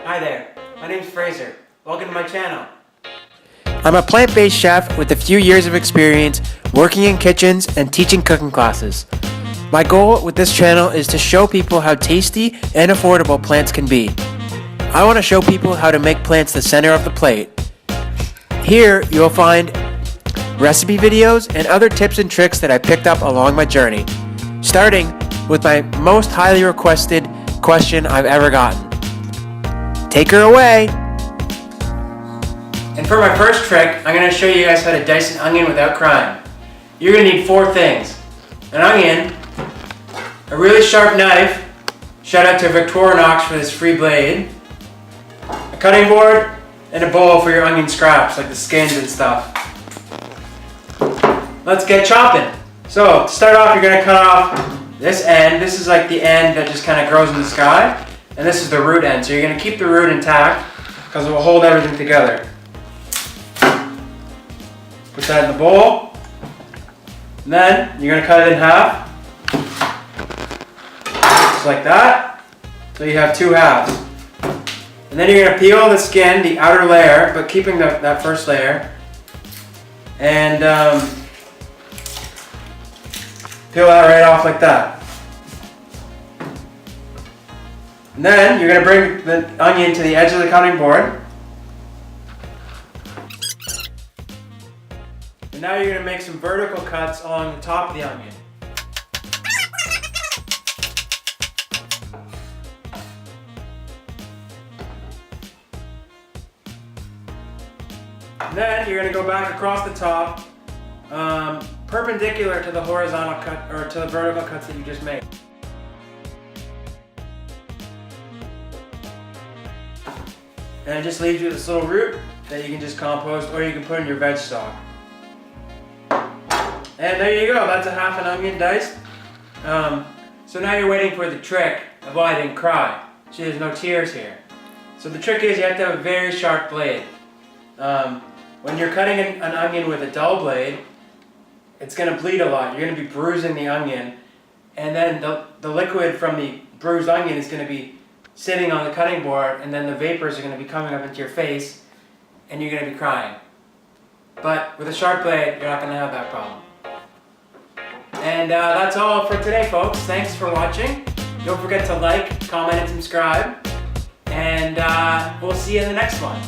Hi there, my name's Fraser. Welcome to my channel. I'm a plant-based chef with a few years of experience working in kitchens and teaching cooking classes. My goal with this channel is to show people how tasty and affordable plants can be. I want to show people how to make plants the center of the plate. Here you'll find recipe videos and other tips and tricks that I picked up along my journey, starting with my most highly requested question I've ever gotten. Take her away! And for my first trick, I'm going to show you guys how to dice an onion without crying. You're going to need 4 things. An onion, a really sharp knife, shout out to Victorinox for this free blade, a cutting board, and a bowl for your onion scraps, like the skins and stuff. Let's get chopping. So, to start off, you're going to cut off this end. This is like the end that just kind of grows in the sky. And this is the root end. So you're going to keep the root intact because it will hold everything together. Put that in the bowl. And then you're going to cut it in half. Just like that. So you have 2 halves. And then you're going to peel the skin, the outer layer, but keeping that first layer. And peel that right off like that. And then you're going to bring the onion to the edge of the cutting board. And now you're going to make some vertical cuts along the top of the onion. And then you're going to go back across the top, perpendicular to the horizontal cut, or to the vertical cuts that you just made. And it just leaves you with this little root that you can just compost or you can put in your veg stock. And there you go, that's a half an onion diced. So now you're waiting for the trick of why I didn't cry. See, there's no tears here. So the trick is you have to have a very sharp blade. When you're cutting an onion with a dull blade, it's going to bleed a lot. You're going to be bruising the onion, and then the liquid from the bruised onion is going to be sitting on the cutting board, and then the vapors are going to be coming up into your face, and you're going to be crying. But with a sharp blade, you're not going to have that problem. And that's all for today, folks. Thanks for watching. Don't forget to like, comment, and subscribe. And we'll see you in the next one.